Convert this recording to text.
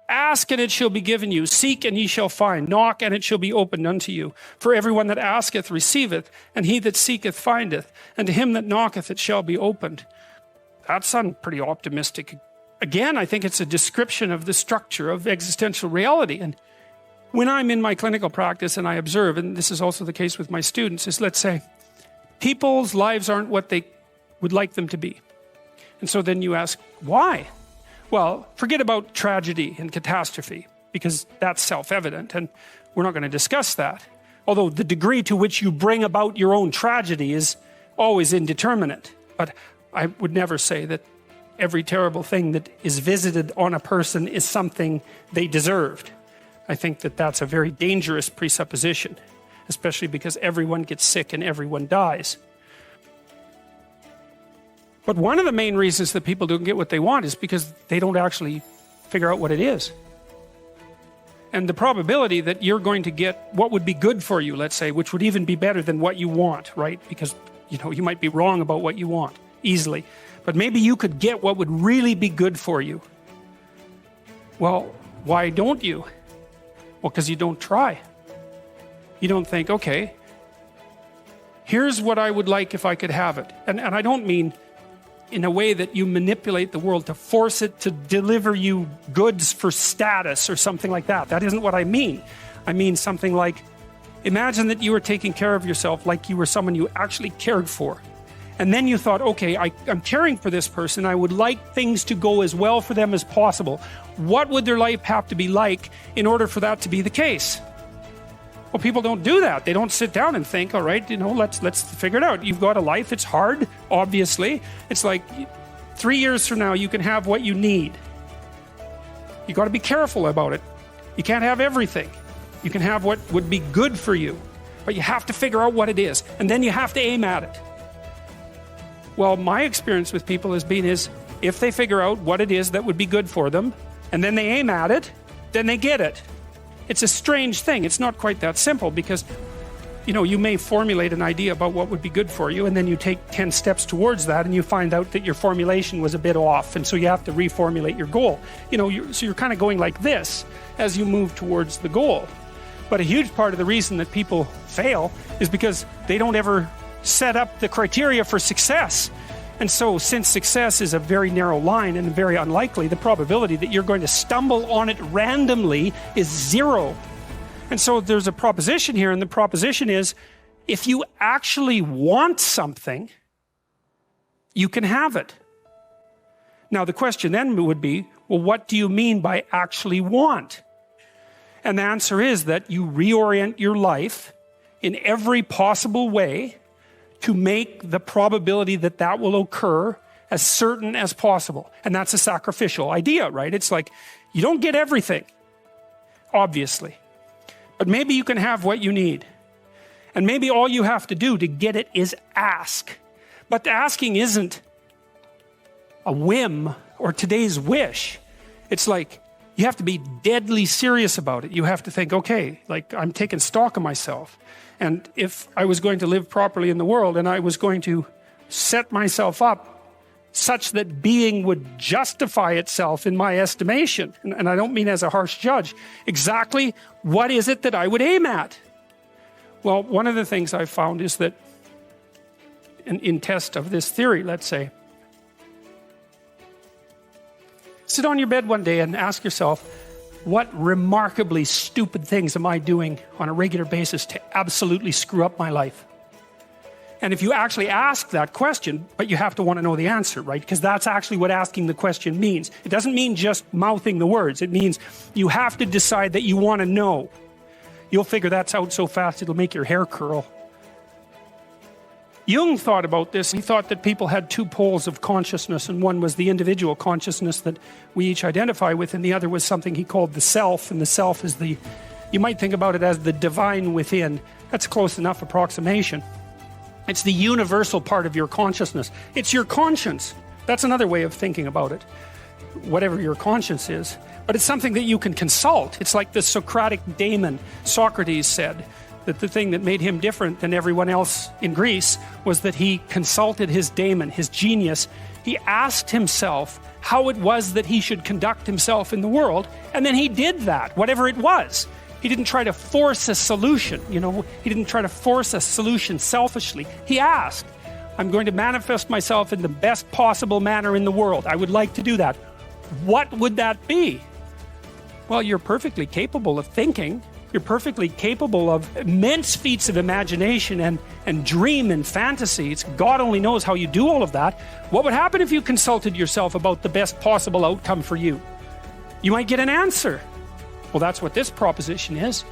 Ask and it shall be given you. Seek and ye shall find. Knock and it shall be opened unto you. For everyone that asketh receiveth, and he that seeketh findeth, and to him that knocketh it shall be opened. That sounds pretty optimistic. Again, I think it's a description of the structure of existential reality. And when I'm in my clinical practice and I observe, and this is also the case with my students, is let's say people's lives aren't what they would like them to be. And so then you ask, why? Well, forget about tragedy and catastrophe, because that's self-evident, and we're not going to discuss that. Although the degree to which you bring about your own tragedy is always indeterminate. But I would never say that every terrible thing that is visited on a person is something they deserved. I think that that's a very dangerous presupposition, especially because everyone gets sick and everyone dies. But one of the main reasons that people don't get what they want is because they don't actually figure out what it is. And the probability that you're going to get what would be good for you, let's say, which would even be better than what you want, right? Because, you might be wrong about what you want easily. But maybe you could get what would really be good for you. Well, why don't you? Well, because you don't try. You don't think, okay, here's what I would like if I could have it. And I don't mean in a way that you manipulate the world to force it to deliver you goods for status or something like that. That isn't what I mean. I mean something like, imagine that you were taking care of yourself like you were someone you actually cared for. And then you thought, okay, I'm caring for this person. I would like things to go as well for them as possible. What would their life have to be like in order for that to be the case? Well, people don't do that. They don't sit down and think, all right, let's figure it out. You've got a life. It's hard, obviously. It's like 3 years from now, you can have what you need. You got to be careful about it. You can't have everything. You can have what would be good for you, but you have to figure out what it is, and then you have to aim at it. Well, my experience with people has been if they figure out what it is that would be good for them, and then they aim at it, then they get it. It's a strange thing. It's not quite that simple because, you may formulate an idea about what would be good for you, and then you take 10 steps towards that, and you find out that your formulation was a bit off, and so you have to reformulate your goal. So you're kind of going like this as you move towards the goal. But a huge part of the reason that people fail is because they don't ever set up the criteria for success. And so since success is a very narrow line and very unlikely, the probability that you're going to stumble on it randomly is 0. And so there's a proposition here, and the proposition is, if you actually want something, you can have it. Now the question then would be, well, what do you mean by actually want? And the answer is that you reorient your life in every possible way to make the probability that that will occur as certain as possible. And that's a sacrificial idea, right? It's like, you don't get everything, obviously. But maybe you can have what you need. And maybe all you have to do to get it is ask. But the asking isn't a whim or today's wish. It's like, you have to be deadly serious about it. You have to think, okay, like I'm taking stock of myself. And if I was going to live properly in the world and I was going to set myself up such that being would justify itself in my estimation, and I don't mean as a harsh judge, exactly what is it that I would aim at? Well, one of the things I've found is that in test of this theory, let's say, sit on your bed one day and ask yourself, what remarkably stupid things am I doing on a regular basis to absolutely screw up my life? And if you actually ask that question, but you have to want to know the answer, right? Because that's actually what asking the question means. It doesn't mean just mouthing the words. It means you have to decide that you want to know. You'll figure that's out so fast it'll make your hair curl. Jung thought about this. He thought that people had 2 poles of consciousness, and one was the individual consciousness that we each identify with, and the other was something he called the self, and the self is you might think about it as the divine within. That's a close enough approximation. It's the universal part of your consciousness. It's your conscience. That's another way of thinking about it, whatever your conscience is. But it's something that you can consult. It's like the Socratic daemon. Socrates said, that the thing that made him different than everyone else in Greece was that he consulted his daemon, his genius. He asked himself how it was that he should conduct himself in the world, and then he did that, whatever it was. He didn't try to force a solution, he didn't try to force a solution selfishly. He asked, I'm going to manifest myself in the best possible manner in the world. I would like to do that. What would that be? Well, you're perfectly capable of thinking. You're perfectly capable of immense feats of imagination and dream and fantasies. God only knows how you do all of that. What would happen if you consulted yourself about the best possible outcome for you? You might get an answer. Well, that's what this proposition is.